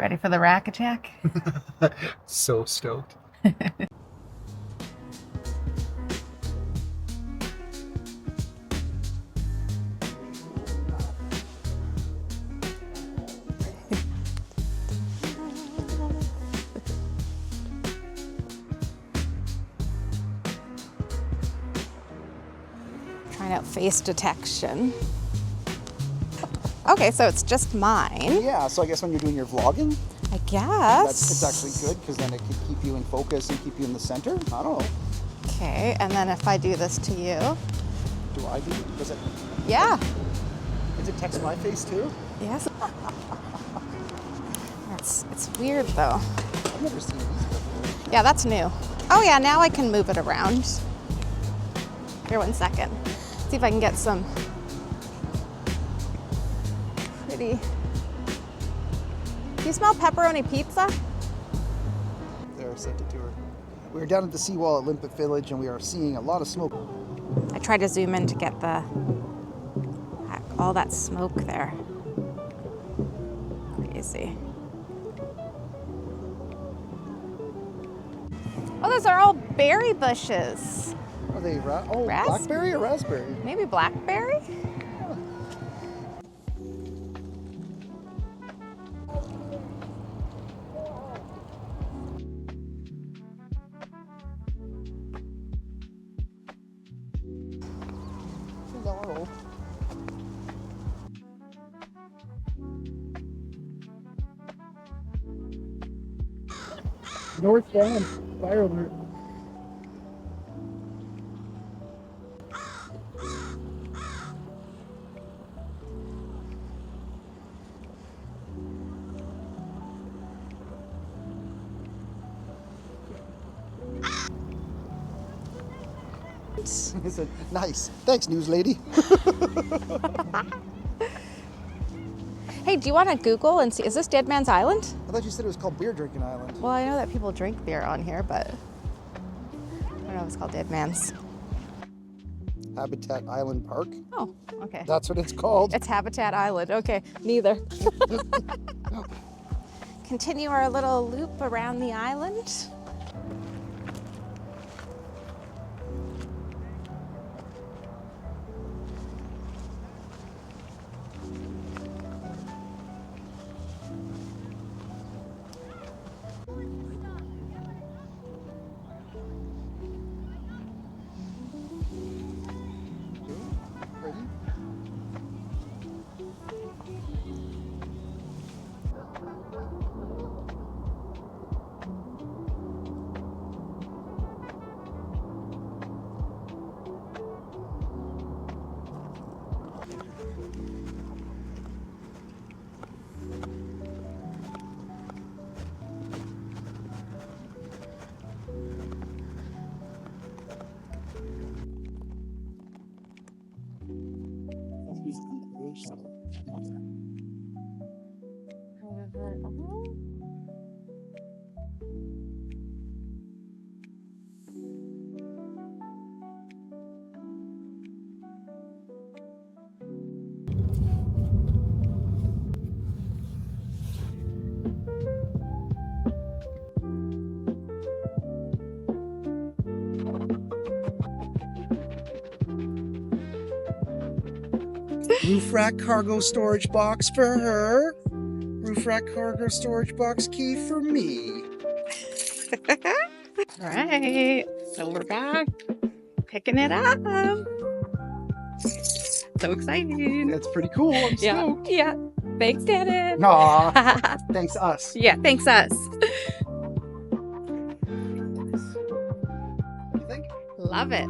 ready for the rack attack? So stoked. Trying out face detection. Okay, so it's just mine. Yeah, so I guess when you're doing your vlogging, I guess. it's actually good because then it can keep you in focus and keep you in the center. I don't know. Okay, and then if I do this to you. Do I do? Does it? Yeah. Does it text my face too? Yes. It's weird though. I've never seen these before. Yeah, that's new. Oh yeah, now I can move it around. Here, 1 second. See if I can get some pretty. Do you smell pepperoni pizza? There, I sent it to her. We are down at the seawall at Olympic Village and we are seeing a lot of smoke. I tried to zoom in to get all that smoke there. Crazy. Oh, those are all berry bushes. Are they blackberry or raspberry? Maybe blackberry? No. Northbound, fire alert. He said, nice. Thanks, news lady. Hey, do you want to Google and see, is this Dead Man's Island? I thought you said it was called Beer Drinking Island. Well, I know that people drink beer on here, but I don't know if it's called Dead Man's. Habitat Island Park. Oh, okay. That's what it's called. It's Habitat Island. Okay, neither. Continue our little loop around the island. Ready? Roof rack cargo storage box for her. Roof rack cargo storage box key for me. All right, so we're back, picking it up. So exciting. That's pretty cool. I'm stoked. Yeah. Thanks, Dennis. Aw, thanks us. Yeah, thanks us. What do you think? Love it.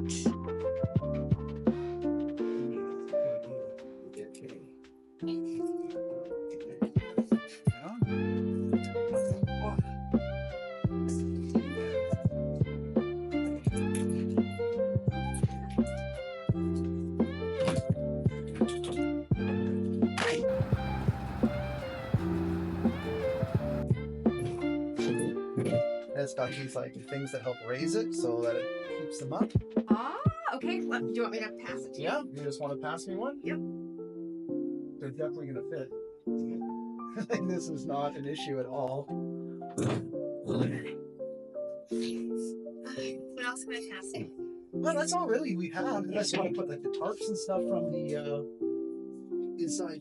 It's got these like things that help raise it so that it keeps them up. Ah, okay. Do you want me to pass it to you? Yeah, you just want to pass me one? Yep. They're definitely gonna fit. Like, this is not an issue at all. What else can I pass? Well, that's all really we have. Unless you want to put like the tarps and stuff from the inside